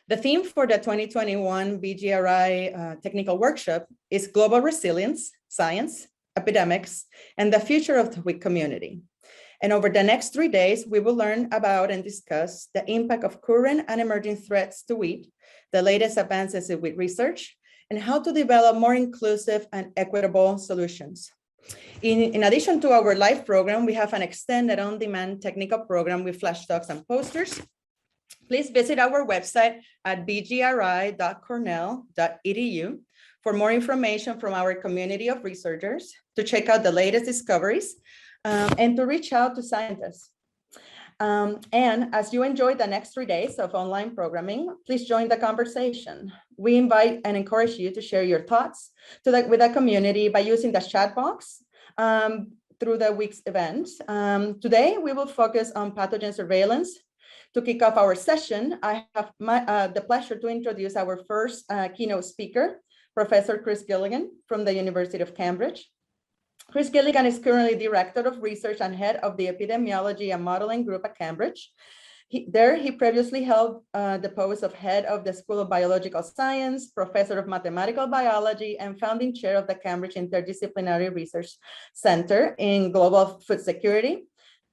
The theme for the 2021 BGRI technical workshop is Global Resilience, Science, Epidemics, and the Future of the WIC Community. And over the next 3 days, we will learn about and discuss the impact of current and emerging threats to wheat, the latest advances in wheat research, and how to develop more inclusive and equitable solutions. In addition to our live program, we have an extended on-demand technical program with flash talks and posters. Please visit our website at bgri.cornell.edu for more information from our community of researchers, to check out the latest discoveries, and to reach out to scientists. And as you enjoy the next 3 days of online programming, please join the conversation. We invite and encourage you to share your thoughts with the community by using the chat box through the week's events. Today, we will focus on pathogen surveillance. To kick off our session, I have the pleasure to introduce our first keynote speaker, Professor Chris Gilligan from the University of Cambridge. Chris Gilligan is currently Director of Research and Head of the Epidemiology and Modeling Group at Cambridge. He previously held the post of Head of the School of Biological Science, Professor of Mathematical Biology, and Founding Chair of the Cambridge Interdisciplinary Research Center in Global Food Security.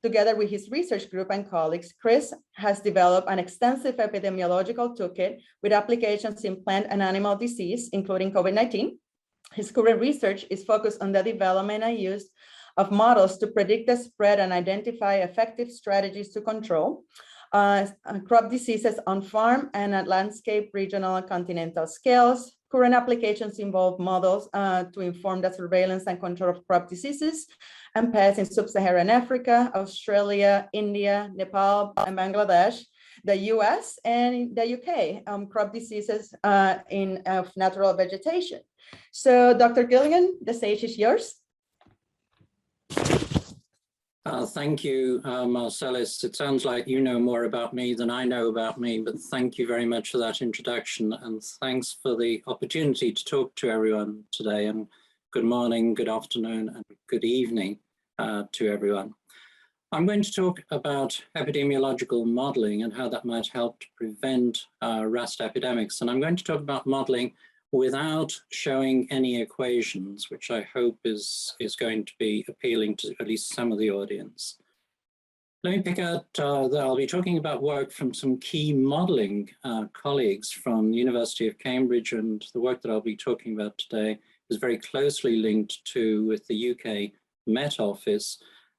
Together with his research group and colleagues, Chris has developed an extensive epidemiological toolkit with applications in plant and animal disease, including COVID-19. His current research is focused on the development and use of models to predict the spread and identify effective strategies to control crop diseases on farm and at landscape, regional, and continental scales. Current applications involve models to inform the surveillance and control of crop diseases and pests in sub-Saharan Africa, Australia, India, Nepal, and Bangladesh, the US, and the UK, crop diseases of natural vegetation. So Dr. Gilligan, the stage is yours. Thank you, Marcellus. It sounds like you know more about me than I know about me, but thank you very much for that introduction, and thanks for the opportunity to talk to everyone today. And good morning, good afternoon, and good evening to everyone. I'm going to talk about epidemiological modeling and how that might help to prevent rust epidemics. And I'm going to talk about modeling without showing any equations, which I hope is going to be appealing to at least some of the audience. Let me pick out that I'll be talking about work from some key modeling colleagues from the University of Cambridge, and the work that I'll be talking about today is very closely linked with the UK Met Office,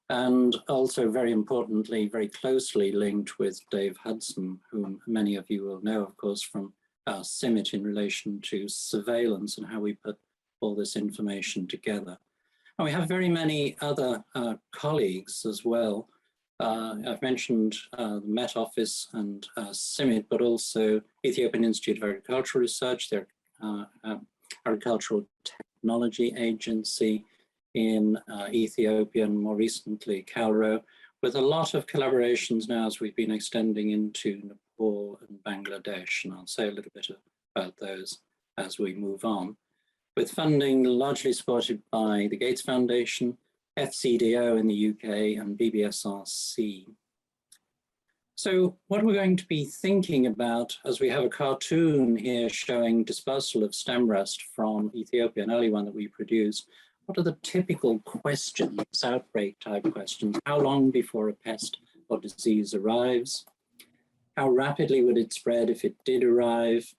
and also very importantly, very closely linked with Dave Hudson, whom many of you will know, of course, from CIMMYT in relation to surveillance and how we put all this information together. And we have very many other colleagues as well. I've mentioned the Met Office and CIMMYT, but also Ethiopian Institute of Agricultural Research, their Agricultural Technology Agency in Ethiopia, and more recently CalRO, with a lot of collaborations now as we've been extending into Nepal and Bangladesh, and I'll say a little bit about those as we move on. With funding largely supported by the Gates Foundation, FCDO in the UK, and BBSRC. So what we're going to be thinking about, as we have a cartoon here showing dispersal of stem rust from Ethiopia, an early one that we produced, what are the typical questions, outbreak type questions? How long before a pest or disease arrives? How rapidly would it spread if it did arrive?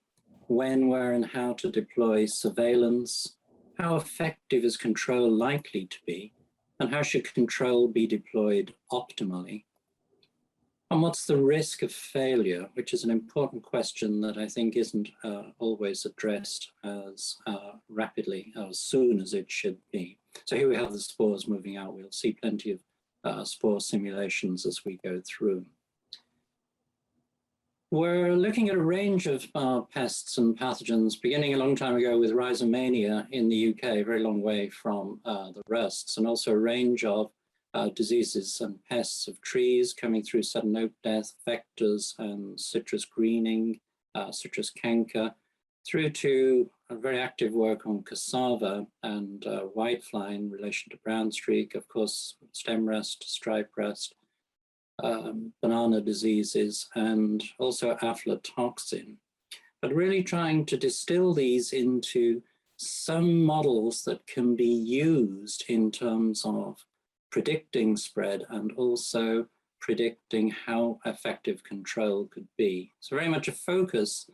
When, where, and how to deploy surveillance? How effective is control likely to be? And how should control be deployed optimally? And what's the risk of failure, which is an important question that I think isn't always addressed as rapidly, as soon as it should be. So here we have the spores moving out. We'll see plenty of spore simulations as we go through. We're looking at a range of pests and pathogens, beginning a long time ago with rhizomania in the UK, a very long way from the rusts, and also a range of diseases and pests of trees coming through sudden oak death, vectors and citrus greening, citrus canker, through to a very active work on cassava and whitefly in relation to brown streak, of course, stem rust, stripe rust, banana diseases, and also aflatoxin. but really trying to distill these into some models that can be used in terms of predicting spread and also predicting how effective control could be. So very much a focus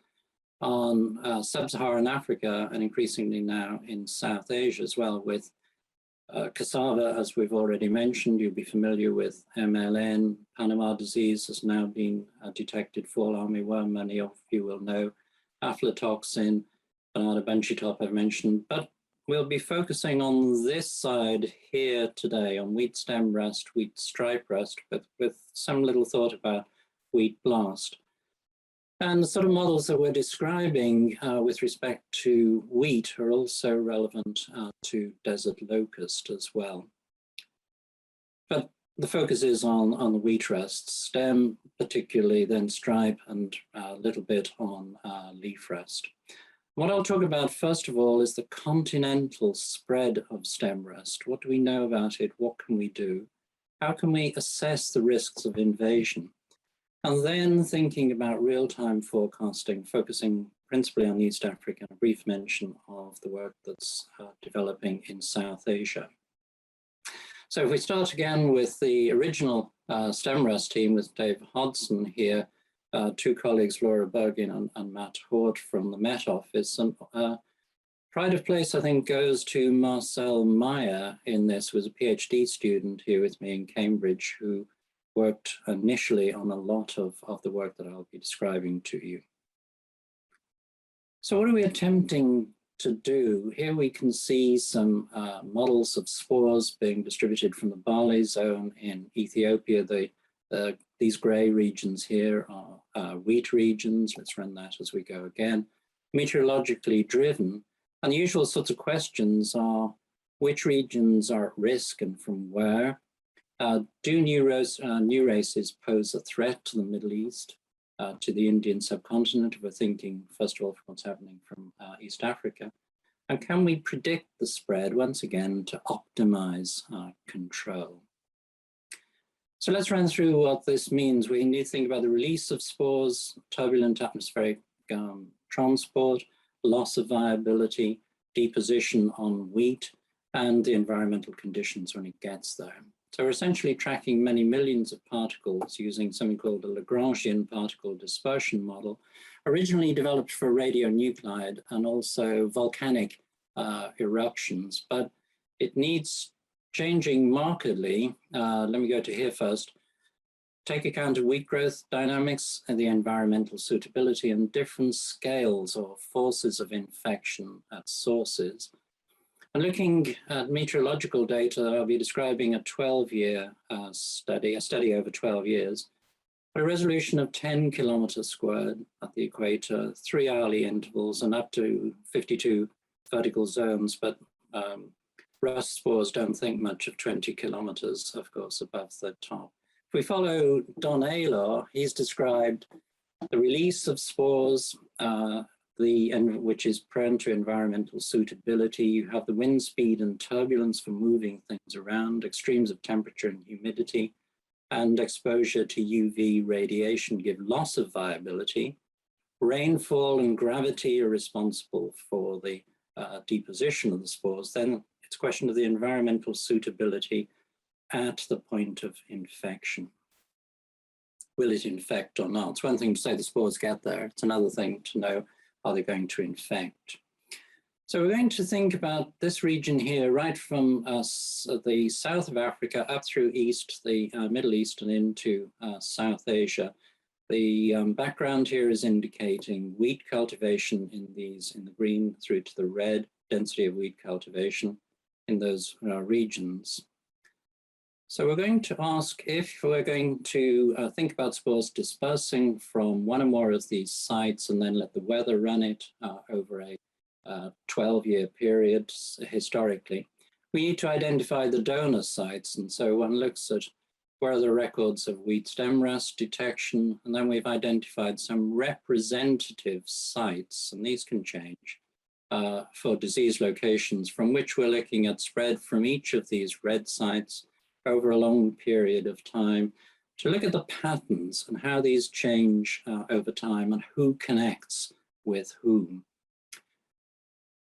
on sub-Saharan Africa and increasingly now in South Asia as well, with cassava, as we've already mentioned. You'll be familiar with MLN. Panama disease has now been detected, fall armyworm, many of you will know. Aflatoxin, banana bunchy top I've mentioned, but we'll be focusing on this side here today, on wheat stem rust, wheat stripe rust, but with some little thought about wheat blast. And the sort of models that we're describing with respect to wheat are also relevant to desert locust as well. But the focus is on the wheat rust, stem particularly, then stripe, and a little bit on leaf rust. What I'll talk about first of all is the continental spread of stem rust. What do we know about it? What can we do? How can we assess the risks of invasion? And then thinking about real-time forecasting, focusing principally on East Africa, a brief mention of the work that's developing in South Asia. So if we start again with the original stem rust team with Dave Hodson here, two colleagues, Laura Bergin and Matt Hort from the Met Office. And pride of place, I think, goes to Marcel Meyer in this, who was a PhD student here with me in Cambridge, who worked initially on a lot of the work that I'll be describing to you. So what are we attempting to do? Here we can see some models of spores being distributed from the barley zone in Ethiopia. These gray regions here are wheat regions. Let's run that as we go again. Meteorologically driven. And the usual sorts of questions are, which regions are at risk and from where? Do new races pose a threat to the Middle East, to the Indian subcontinent? We're thinking, first of all, from what's happening from East Africa. And can we predict the spread, once again, to optimize control? So let's run through what this means. We need to think about the release of spores, turbulent atmospheric transport, loss of viability, deposition on wheat, and the environmental conditions when it gets there. So we're essentially tracking many millions of particles using something called the Lagrangian particle dispersion model, originally developed for radionuclide and also volcanic eruptions, but it needs changing markedly. Let me go to here first. Take account of wheat growth dynamics and the environmental suitability and different scales or forces of infection at sources. And looking at meteorological data, I'll be describing a 12-year study, a study over 12 years, a resolution of 10 kilometers squared at the equator, 3 hourly intervals, and up to 52 vertical zones. But rust spores don't think much of 20 kilometers, of course, above the top. If we follow Don Aylor, he's described the release of spores, which is prone to environmental suitability. You have the wind speed and turbulence for moving things around, extremes of temperature and humidity, and exposure to UV radiation give loss of viability. Rainfall and gravity are responsible for the deposition of the spores. Then it's a question of the environmental suitability at the point of infection. Will it infect or not? It's one thing to say the spores get there. It's another thing to know, are they going to infect? So we're going to think about this region here, right from the south of Africa up through east, the Middle East, and into South Asia. The background here is indicating wheat cultivation in the green through to the red, density of wheat cultivation in those regions. So we're going to ask if we're going to think about spores dispersing from one or more of these sites and then let the weather run it over a 12-year period historically. We need to identify the donor sites, and so one looks at where are the records of wheat stem rust detection, and then we've identified some representative sites, and these can change for disease locations from which we're looking at spread from each of these red sites over a long period of time to look at the patterns and how these change over time and who connects with whom.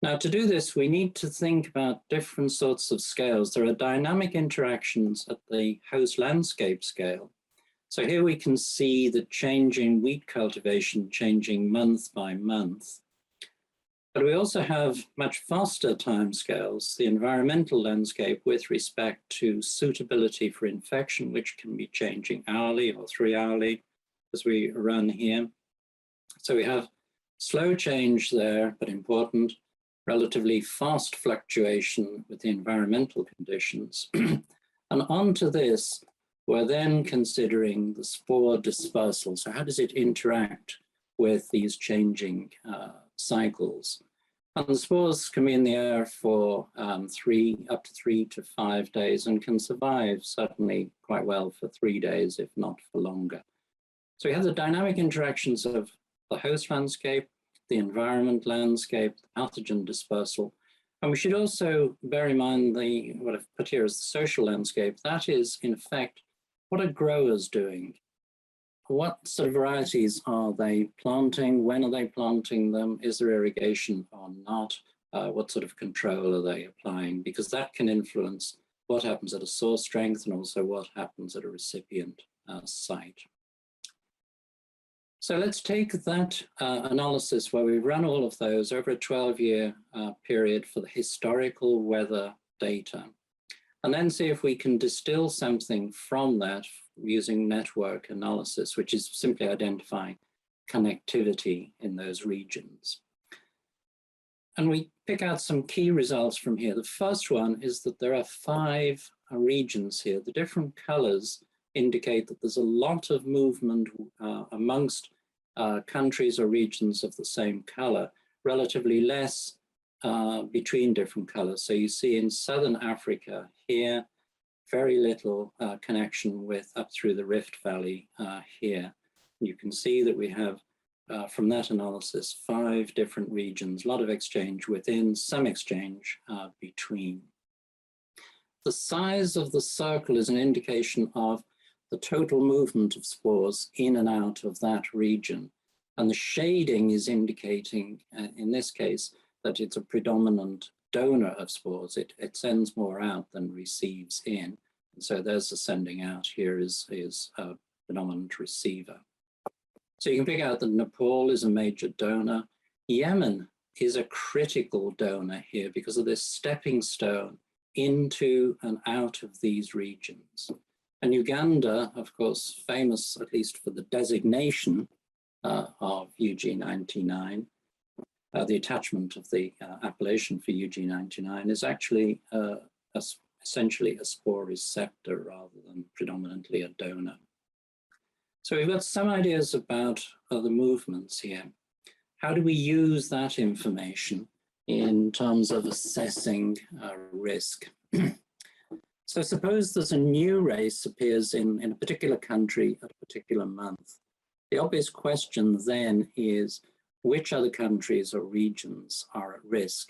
Now, to do this, we need to think about different sorts of scales. There are dynamic interactions at the host landscape scale. So here we can see the changing wheat cultivation changing month by month. But we also have much faster timescales, the environmental landscape with respect to suitability for infection, which can be changing hourly or 3 hourly as we run here. So we have slow change there, but important, relatively fast fluctuation with the environmental conditions. And onto this, we're then considering the spore dispersal. So how does it interact with these changing cycles? And the spores can be in the air for up to 3 to 5 days and can survive certainly quite well for 3 days, if not for longer. So we have the dynamic interactions of the host landscape, the environment landscape, the pathogen dispersal. And we should also bear in mind what I've put here as the social landscape. That is, in effect, what are growers doing? What sort of varieties are they planting? When are they planting them? Is there irrigation or not? What sort of control are they applying? Because that can influence what happens at a source strength and also what happens at a recipient site. So let's take that analysis where we run all of those over a 12-year period for the historical weather data, and then see if we can distill something from that using network analysis, which is simply identifying connectivity in those regions. And we pick out some key results from here. The first one is that there are 5 regions here. The different colors indicate that there's a lot of movement amongst countries or regions of the same color, relatively less between different colors. So you see in Southern Africa here, very little connection with up through the Rift Valley here. You can see that we have, from that analysis, 5 different regions, a lot of exchange within, some exchange between. The size of the circle is an indication of the total movement of spores in and out of that region. And the shading is indicating, in this case, that it's a predominant donor of spores. It sends more out than receives in. And so there's the sending out. Here is a predominant receiver. So you can pick out that Nepal is a major donor. Yemen is a critical donor here because of this stepping stone into and out of these regions. And Uganda, of course, famous at least for the designation of UG99, the attachment of the appellation for UG99 is actually essentially a spore receptor rather than predominantly a donor. So we've got some ideas about the movements here. How do we use that information in terms of assessing risk? So suppose there's a new race appears in a particular country at a particular month. The obvious question then is, which other countries or regions are at risk?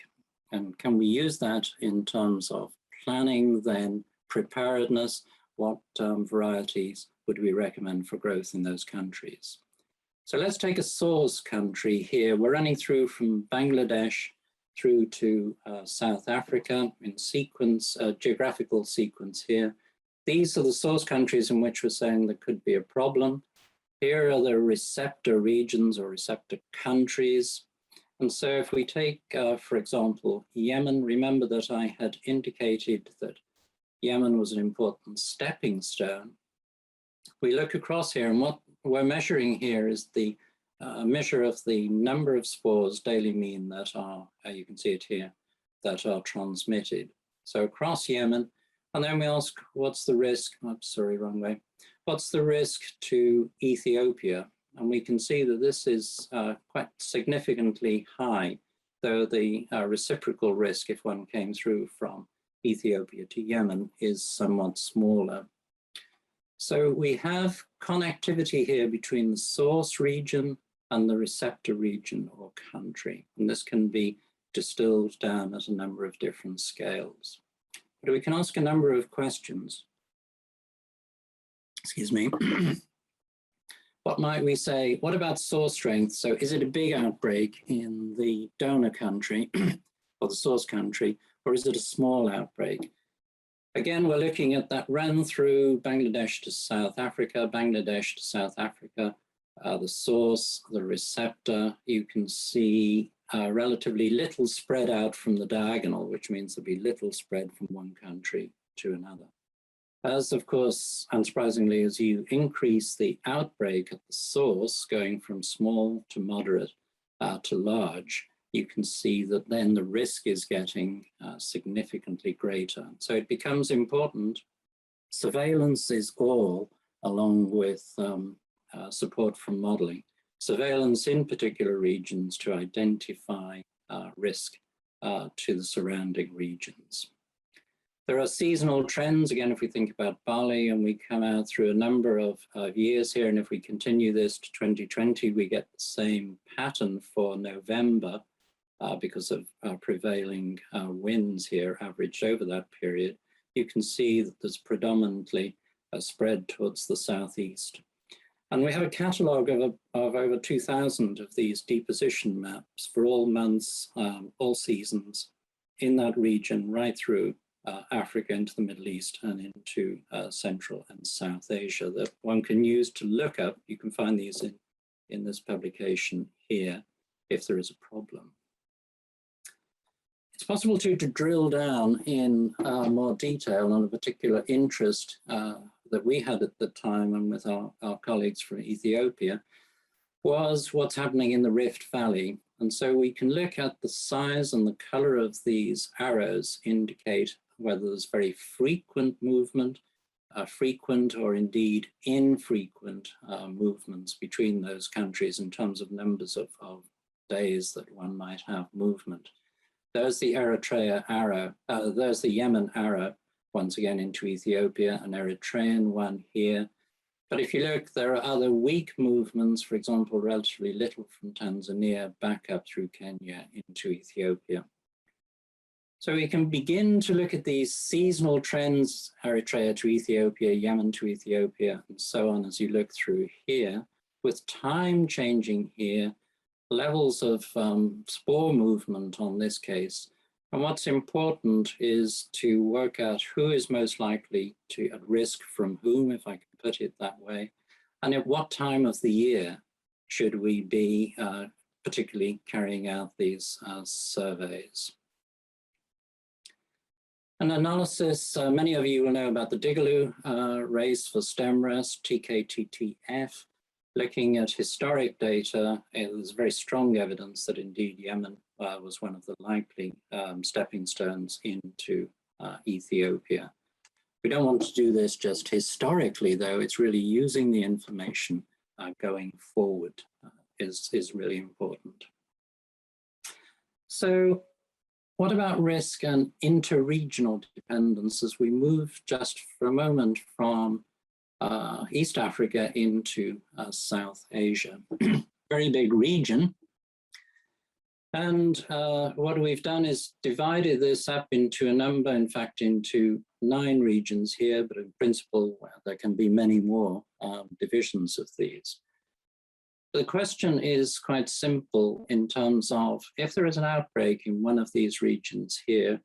And can we use that in terms of planning, then preparedness? What varieties would we recommend for growth in those countries? So let's take a source country here. We're running through from Bangladesh through to South Africa in sequence, geographical sequence here. These are the source countries in which we're saying there could be a problem. Here are the receptor regions or receptor countries. And so if we take, for example, Yemen, remember that I had indicated that Yemen was an important stepping stone. We look across here, and what we're measuring here is the measure of the number of spores, daily mean, that are, you can see it here, that are transmitted. So across Yemen, and then we ask, what's the risk? Oops, sorry, wrong way. What's the risk to Ethiopia? And we can see that this is quite significantly high, though the reciprocal risk, if one came through from Ethiopia to Yemen, is somewhat smaller. So we have connectivity here between the source region and the receptor region or country. And this can be distilled down at a number of different scales. But we can ask a number of questions. Excuse me. what might we say? What about source strength? So is it a big outbreak in the donor country or the source country, or is it a small outbreak? Again, we're looking at that run through Bangladesh to South Africa, Bangladesh to South Africa, the source, the receptor. You can see relatively little spread out from the diagonal, which means there'll be little spread from one country to another. As, of course, unsurprisingly, as you increase the outbreak at the source, going from small to moderate to large, you can see that then the risk is getting significantly greater. So it becomes important. Surveillance is all, along with support from modeling. Surveillance in particular regions to identify risk to the surrounding regions. There are seasonal trends. Again, if we think about Bali and we come out through a number of years here, and if we continue this to 2020, we get the same pattern for November because of prevailing winds here averaged over that period. You can see that there's predominantly a spread towards the southeast. And we have a catalogue of over 2,000 of these deposition maps for all months, all seasons in that region, right through Africa into the Middle East and into Central and South Asia that one can use to look up. You can find these in this publication here if there is a problem. It's possible to drill down in more detail on a particular interest that we had at the time and with our colleagues from Ethiopia was what's happening in the Rift Valley. And so we can look at the size and the color of these arrows indicate whether there's very frequent movement, frequent or indeed infrequent movements between those countries in terms of numbers of days that one might have movement. There's the Eritrea arrow, there's the Yemen arrow, once again into Ethiopia, an Eritrean one here. But if you look, there are other weak movements, for example, relatively little from Tanzania back up through Kenya into Ethiopia. So we can begin to look at these seasonal trends, Eritrea to Ethiopia, Yemen to Ethiopia, and so on as you look through here, with time changing here, levels of spore movement on this case. And what's important is to work out who is most likely to at risk from whom, if I can put it that way, and at what time of the year should we be particularly carrying out these surveys. An analysis, many of you will know about the Digaloo reis for stem rest, TKTTF. Looking at historic data, there's very strong evidence that indeed Yemen was one of the likely stepping stones into Ethiopia. We don't want to do this just historically, though. It's really using the information going forward is really important. So what about risk and interregional dependence as we move just for a moment from East Africa into South Asia? Very big region. And what we've done is divided this up into a number, in fact, into 9 regions here, but in principle, well, there can be many more divisions of these. The question is quite simple in terms of if there is an outbreak in one of these regions here,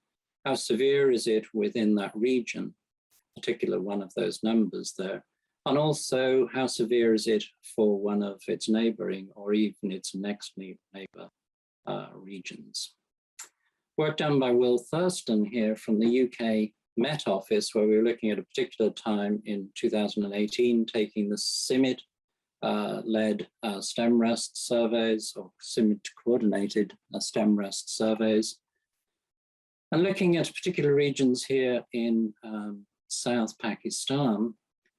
how severe is it within that region, particular one of those numbers there, and also how severe is it for one of its neighboring or even its next neighbor regions. Work done by Will Thurston here from the UK Met Office, where we were looking at a particular time in 2018, taking the CIMMYT led stem rest surveys, or CIMMYT coordinated stem rest surveys, and looking at particular regions here in South Pakistan,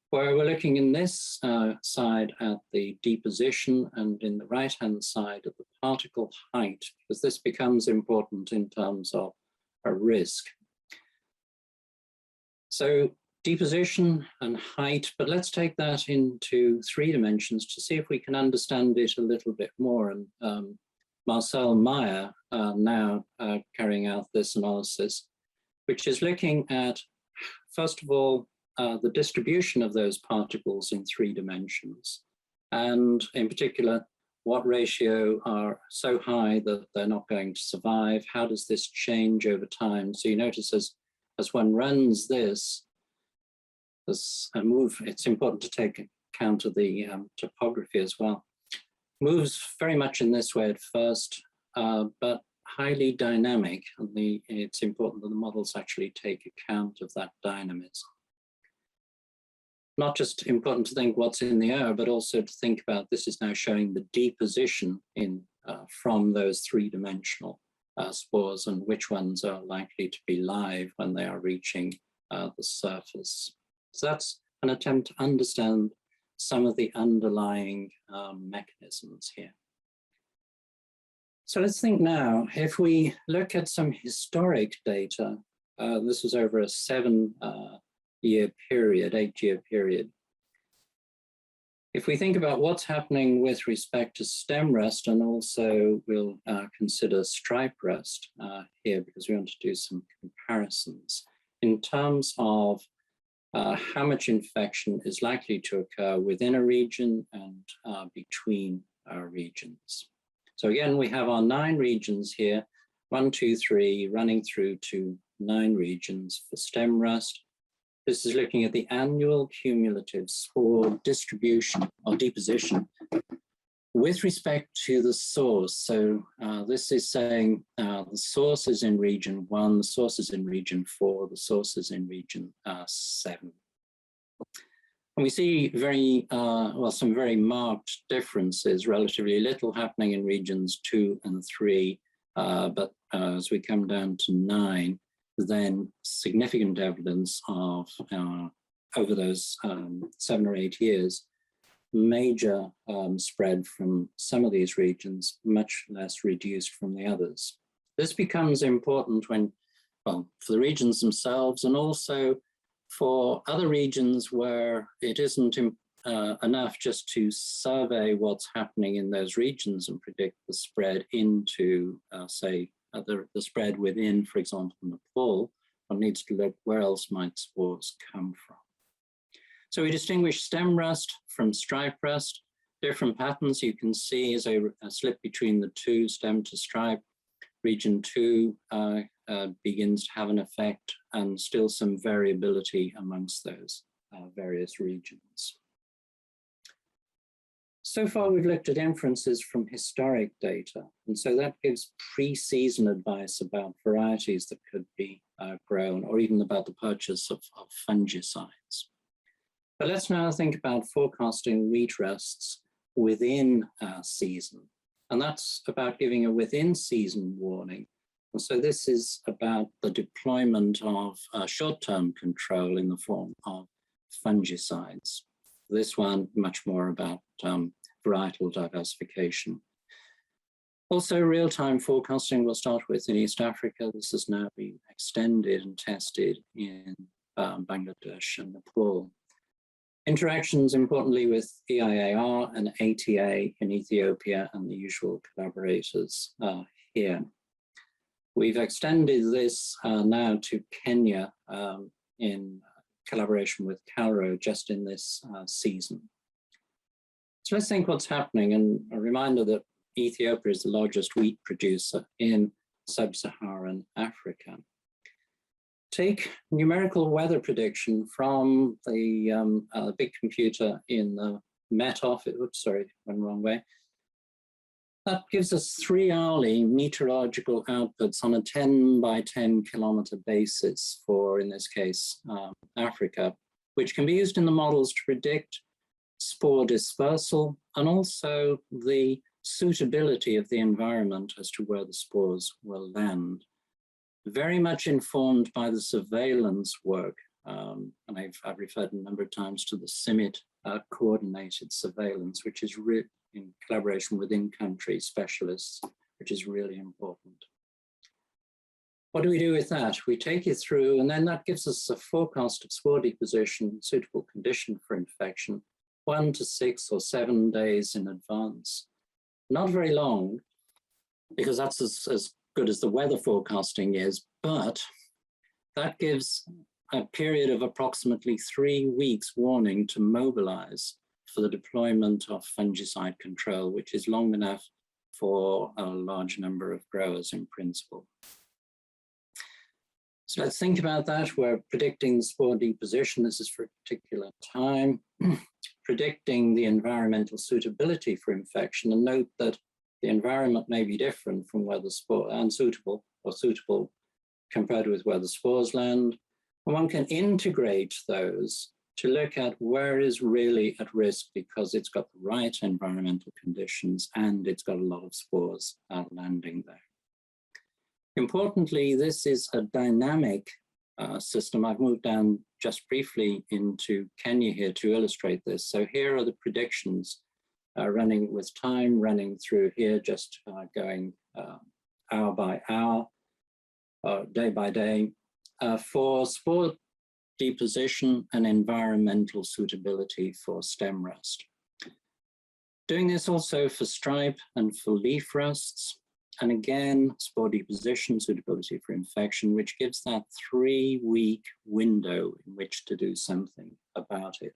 where we're looking in this side at the deposition and in the right-hand side at the particle height, because this becomes important in terms of a risk. So deposition and height, but let's take that into 3 dimensions to see if we can understand it a little bit more. And Marcel Meyer now carrying out this analysis, which is looking at, first of all, the distribution of those particles in 3 dimensions. and in particular, what ratio are so high that they're not going to survive? How does this change over time? So you notice as one runs this, as a move, it's important to take account of the topography as well. Moves very much in this way at first, but highly dynamic. And it's important that the models actually take account of that dynamism. Not just important to think what's in the air, but also to think about this is now showing the deposition from those three-dimensional spores and which ones are likely to be live when they are reaching the surface. So that's an attempt to understand some of the underlying mechanisms here. So let's think now, if we look at some historic data, this was over a 7-year period, 8-year period. If we think about what's happening with respect to stem rust, and also we'll consider stripe rust here because we want to do some comparisons in terms of how much infection is likely to occur within a region and between regions. So again, we have our 9 regions here, 1, 2, 3, running through to 9 regions for stem rust. This is looking at the annual cumulative spore distribution or deposition with respect to the source. So this is saying the source is in region 1, the source is in region 4, the source is in region 7. And we see some very marked differences, relatively little happening in regions 2 and 3, but as we come down to 9, then significant evidence of, over those 7 or 8 years, major spread from some of these regions, much less reduced from the others. This becomes important when, well, for the regions themselves and also for other regions where it isn't enough just to survey what's happening in those regions and predict the spread into, say, the spread within, for example, Nepal. One needs to look where else might spores come from. So we distinguish stem rust from stripe rust. Different patterns you can see as a slip between the two, stem to stripe. Region 2 begins to have an effect, and still some variability amongst those various regions. So far, we've looked at inferences from historic data, and so that gives pre-season advice about varieties that could be grown, or even about the purchase of fungicides. But let's now think about forecasting wheat rusts within season, and that's about giving a within-season warning. And so this is about the deployment of short-term control in the form of fungicides. This one much more about varietal diversification. Also, real-time forecasting we'll start with in East Africa. This has now been extended and tested in Bangladesh and Nepal. Interactions, importantly, with EIAR and ATA in Ethiopia and the usual collaborators here. We've extended this now to Kenya in collaboration with CalRO just in this season. So let's think what's happening, and a reminder that Ethiopia is the largest wheat producer in sub-Saharan Africa. Take numerical weather prediction from the big computer in the Met Office, sorry, went the wrong way. That gives us 3-hourly meteorological outputs on a 10 by 10 kilometer basis for, in this case, Africa, which can be used in the models to predict spore dispersal and also the suitability of the environment as to where the spores will land. Very much informed by the surveillance work, and I've referred a number of times to the CIMMYT coordinated surveillance, which is in collaboration with in-country specialists, which is really important. What do we do with that? We take it through, and then that gives us a forecast of spore deposition, suitable condition for infection, 1 to 6 or 7 days in advance. Not very long, because that's as good as the weather forecasting is, but that gives a period of approximately 3 weeks warning to mobilize for the deployment of fungicide control, which is long enough for a large number of growers in principle. So let's think about that. We're predicting spore deposition. This is for a particular time. Predicting the environmental suitability for infection, and note that the environment may be different from where the spore unsuitable or suitable compared with where the spores land. And one can integrate those to look at where is really at risk because it's got the right environmental conditions and it's got a lot of spores landing there. Importantly, this is a dynamic system. I've moved down just briefly into Kenya here to illustrate this. So here are the predictions running with time, running through here, just going hour by hour, day by day, for spore deposition and environmental suitability for stem rust. Doing this also for stripe and for leaf rusts. And again, spore deposition, suitability for infection, which gives that 3-week window in which to do something about it.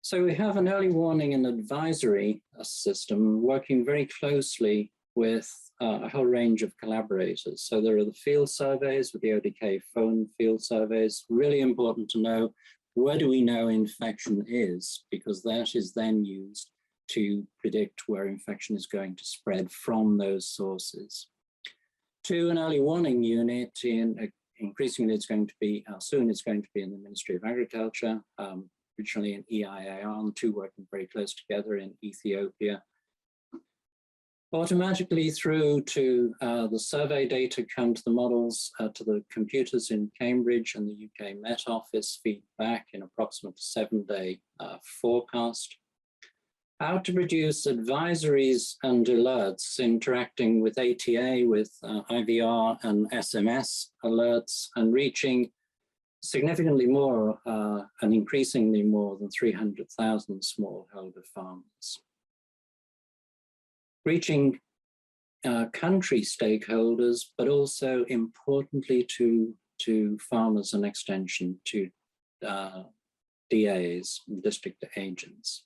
So we have an early warning and advisory system working very closely with a whole range of collaborators. So there are the field surveys with the ODK phone field surveys. Really important to know, where do we know infection is? Because that is then used to predict where infection is going to spread from those sources. 2, an early warning unit, increasingly it's going to be, soon it's going to be in the Ministry of Agriculture, originally in EIAR, and 2 working very close together in Ethiopia. Automatically through to the survey data come to the models, to the computers in Cambridge and the UK Met Office, feed back in approximately 7-day forecast. How to produce advisories and alerts interacting with ATA, with IVR and SMS alerts, and reaching significantly more and increasingly more than 300,000 smallholder farmers. Reaching country stakeholders, but also importantly to farmers and extension, to DAs, district agents.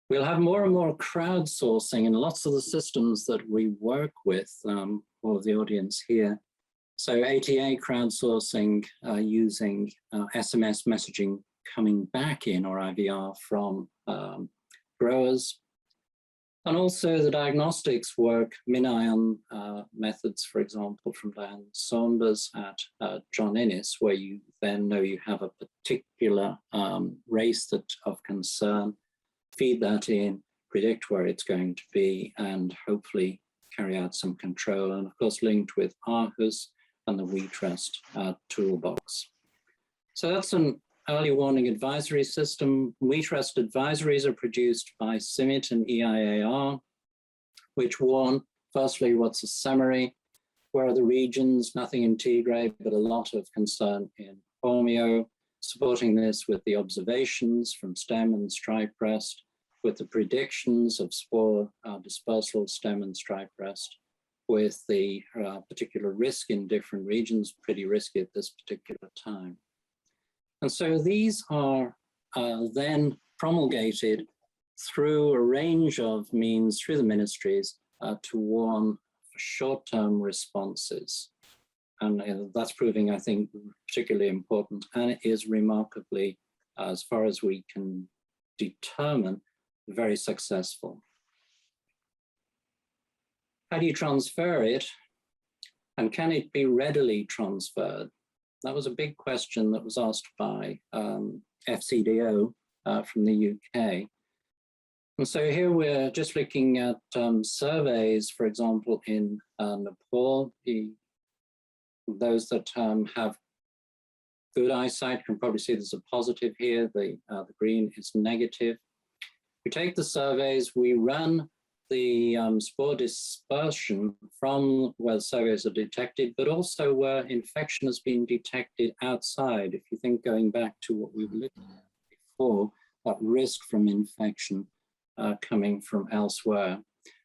We'll have more and more crowdsourcing in lots of the systems that we work with, all of the audience here. So ATA crowdsourcing using SMS messaging coming back in, or IVR from growers. And also the diagnostics work, MinION methods, for example, from Dan Saunders at John Innes, where you then know you have a particular race of concern, feed that in, predict where it's going to be, and hopefully carry out some control. And of course, linked with ARHUS and the WeTrust toolbox. So that's an early warning advisory system. WeTrust advisories are produced by CIMMYT and EIAR, which warn, firstly, what's a summary? Where are the regions? Nothing in Tigray, but a lot of concern in Borneo. Supporting this with the observations from stem and stripe rust, with the predictions of spore dispersal, stem and stripe rust, with the particular risk in different regions, pretty risky at this particular time. And so these are then promulgated through a range of means through the ministries to warn for short-term responses. And that's proving, I think, particularly important, and it is remarkably, as far as we can determine, very successful. How do you transfer it? And can it be readily transferred? That was a big question that was asked by FCDO from the UK. And so here we're just looking at surveys, for example, in Nepal. Those that have good eyesight can probably see there's a positive here. The green is negative. We take the surveys, we run the spore dispersion from where the surveys are detected, but also where infection has been detected outside. If you think going back to what we were looking at before, that risk from infection coming from elsewhere.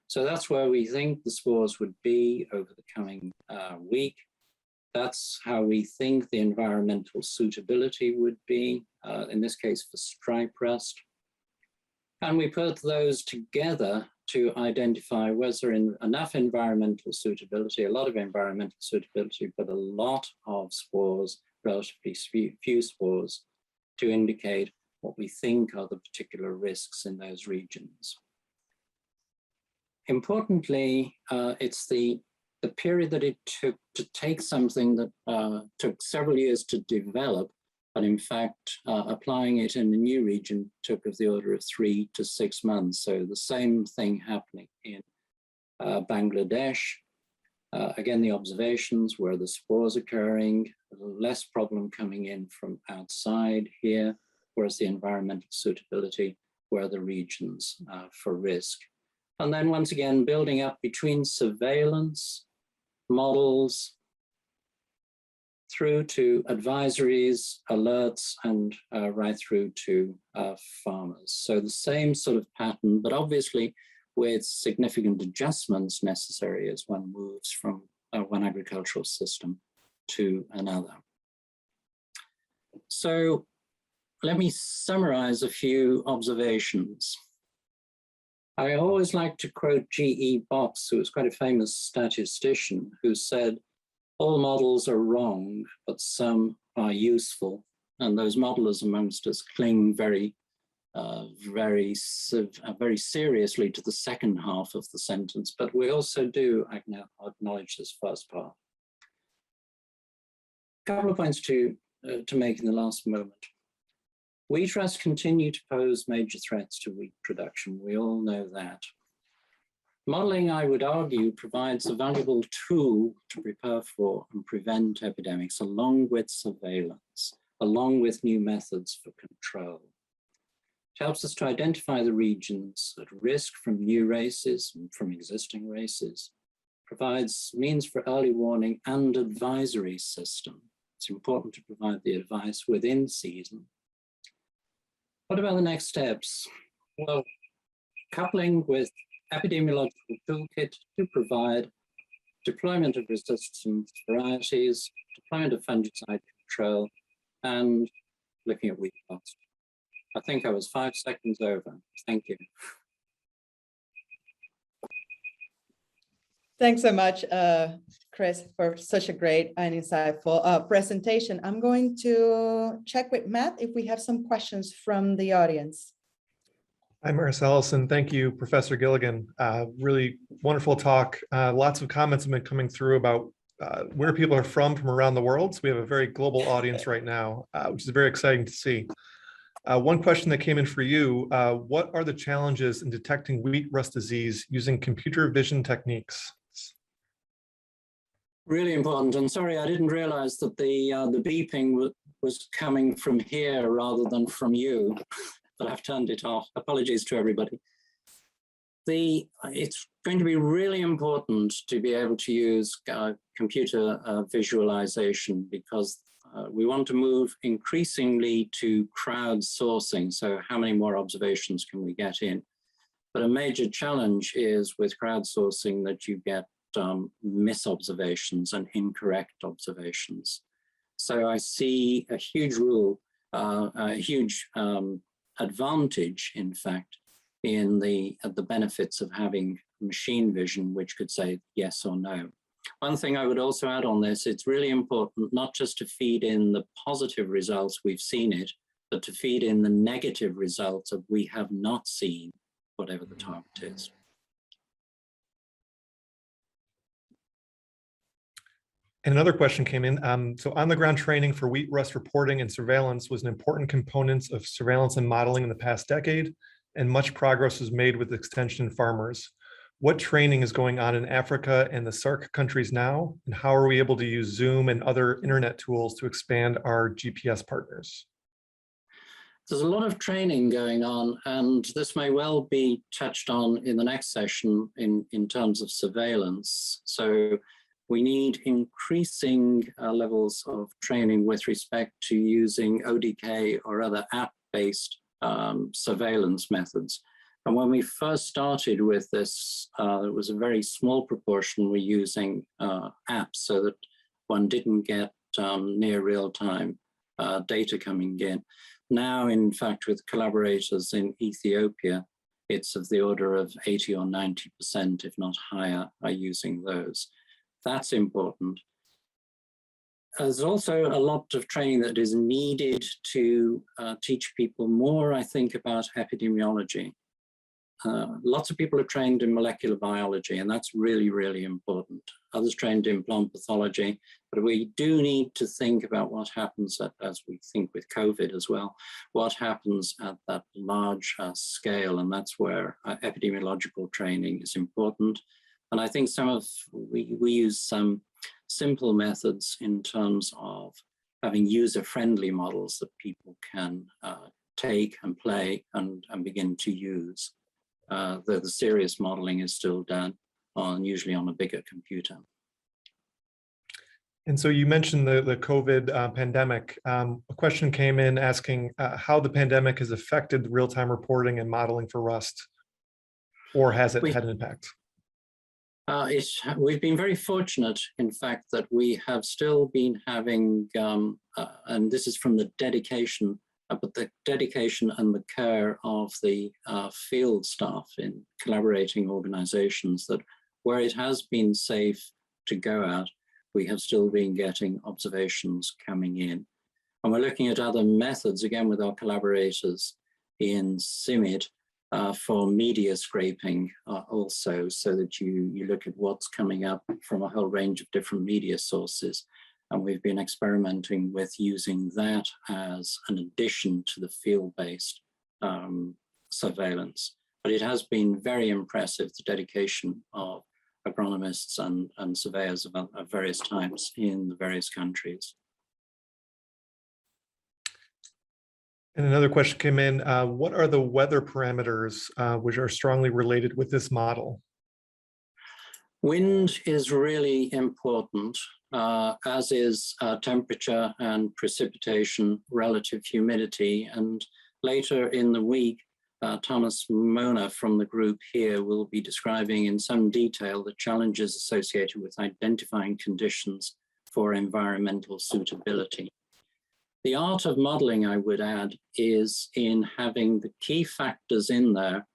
So that's where we think the spores would be over the coming week. That's how we think the environmental suitability would be, in this case for stripe rust. And we put those together to identify was there enough environmental suitability, a lot of environmental suitability, but a lot of spores, relatively few spores, to indicate what we think are the particular risks in those regions. Importantly, it's the period that it took to take something that took several years to develop, but in fact, applying it in a new region took of the order of 3 to 6 months. So the same thing happening in Bangladesh. Again, the observations where the spores occurring, less problem coming in from outside here, whereas the environmental suitability were the regions for risk. And then once again, building up between surveillance, models, through to advisories, alerts, and right through to farmers. So the same sort of pattern, but obviously with significant adjustments necessary as one moves from one agricultural system to another. So let me summarize a few observations. I always like to quote G.E. Box, who was quite a famous statistician, who said, all models are wrong, but some are useful. And those modelers amongst us cling very seriously to the second half of the sentence, but we also do acknowledge this first part. A couple of points to make in the last moment. Wheat rust continue to pose major threats to wheat production. We all know that. Modeling, I would argue, provides a valuable tool to prepare for and prevent epidemics, along with surveillance, along with new methods for control. It helps us to identify the regions at risk from new races and from existing races, provides means for early warning and advisory system. It's important to provide the advice within season. What about the next steps? Well, coupling with epidemiological toolkit to provide deployment of resistant varieties, deployment of fungicide control, and looking at wheat cost. I think I was 5 seconds over. Thank you. Thanks so much, Chris, for such a great and insightful presentation. I'm going to check with Matt if we have some questions from the audience. Hi, Marcellus, and thank you, Professor Gilligan. Really wonderful talk. Lots of comments have been coming through about where people are from around the world. So we have a very global audience right now, which is very exciting to see. One question that came in for you, what are the challenges in detecting wheat rust disease using computer vision techniques? Really important. And sorry, I didn't realize that the beeping was coming from here rather than from you, but I've turned it off. Apologies to everybody. It's going to be really important to be able to use computer visualization because we want to move increasingly to crowdsourcing. So how many more observations can we get in? But a major challenge is with crowdsourcing that you get misobservations and incorrect observations. So I see a huge advantage, in fact, in the benefits of having machine vision, which could say yes or no. One thing I would also add on this, it's really important not just to feed in the positive results, we've seen it, but to feed in the negative results of we have not seen whatever the target is. And another question came in. So on-the-ground training for wheat rust reporting and surveillance was an important component of surveillance and modeling in the past decade, and much progress was made with extension farmers. What training is going on in Africa and the SARC countries now, and how are we able to use Zoom and other internet tools to expand our GPS partners? There's a lot of training going on, and this may well be touched on in the next session in terms of surveillance. So we need increasing levels of training with respect to using ODK or other app-based surveillance methods. And when we first started with this, it was a very small proportion we're using apps so that one didn't get near real-time data coming in. Now, in fact, with collaborators in Ethiopia, it's of the order of 80 or 90%, if not higher, are using those. That's important. There's also a lot of training that is needed to teach people more, I think, about epidemiology. Lots of people are trained in molecular biology, and that's really, really important. Others trained in plant pathology, but we do need to think about what happens as we think with COVID as well, what happens at that large scale, and that's where epidemiological training is important. And I think we use some simple methods in terms of having user-friendly models that people can take and play and begin to use. The serious modeling is still done usually on a bigger computer. And so you mentioned the COVID pandemic. A question came in asking how the pandemic has affected real-time reporting and modeling for rust, or has it had an impact? We've been very fortunate, in fact, that we have still been having, and this is from the dedication, but the dedication and the care of the field staff in collaborating organizations, that where it has been safe to go out, we have still been getting observations coming in. And we're looking at other methods, again, with our collaborators in CIMID for media scraping also, so that you look at what's coming up from a whole range of different media sources. And we've been experimenting with using that as an addition to the field-based surveillance. But it has been very impressive, the dedication of agronomists and surveyors of various types in the various countries. And another question came in, what are the weather parameters which are strongly related with this model? Wind is really important, as is temperature and precipitation, relative humidity. And later in the week, Thomas Mona from the group here will be describing in some detail the challenges associated with identifying conditions for environmental suitability. The art of modeling, I would add, is in having the key factors in there,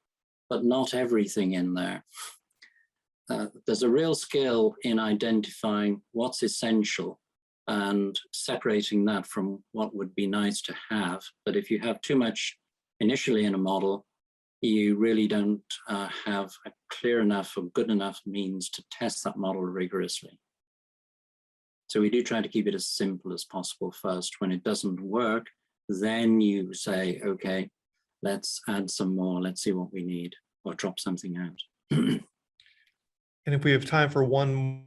but not everything in there. There's a real skill in identifying what's essential and separating that from what would be nice to have. But if you have too much initially in a model, you really don't have a clear enough or good enough means to test that model rigorously. So we do try to keep it as simple as possible first. When it doesn't work, then you say, okay, let's add some more, let's see what we need, or drop something out. And if we have time for one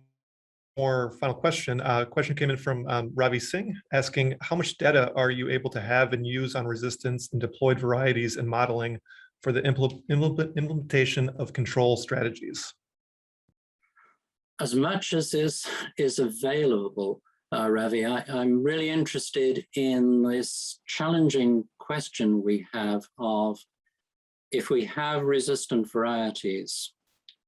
more final question, a question came in from Ravi Singh asking, how much data are you able to have and use on resistance and deployed varieties and modeling for the implementation of control strategies? As much as this is available, Ravi, I'm really interested in this challenging question we have of, if we have resistant varieties,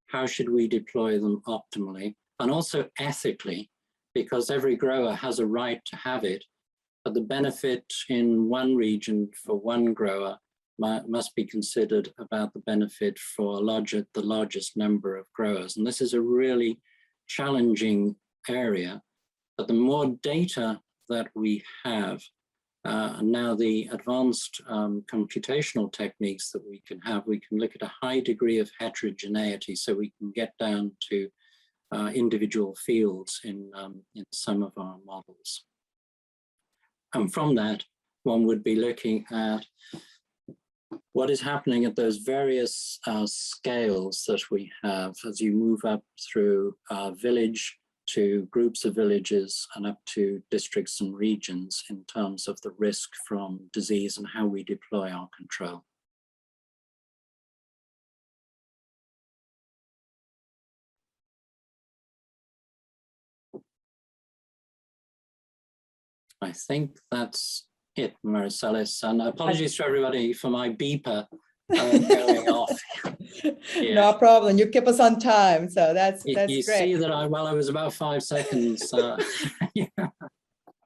how should we deploy them optimally and also ethically, because every grower has a right to have it, but the benefit in one region for one grower must be considered about the benefit for the largest number of growers. And this is a really challenging area, but the more data that we have, and now the advanced computational techniques that we can look at a high degree of heterogeneity, so we can get down to individual fields in some of our models. And from that, one would be looking at what is happening at those various scales that we have as you move up through village to groups of villages and up to districts and regions in terms of the risk from disease and how we deploy our control. I think that's it, Maricelis, and apologies to everybody for my beeper. going off. Yeah. No problem. You keep us on time, so that's You great. see that I was about 5 seconds. Yeah.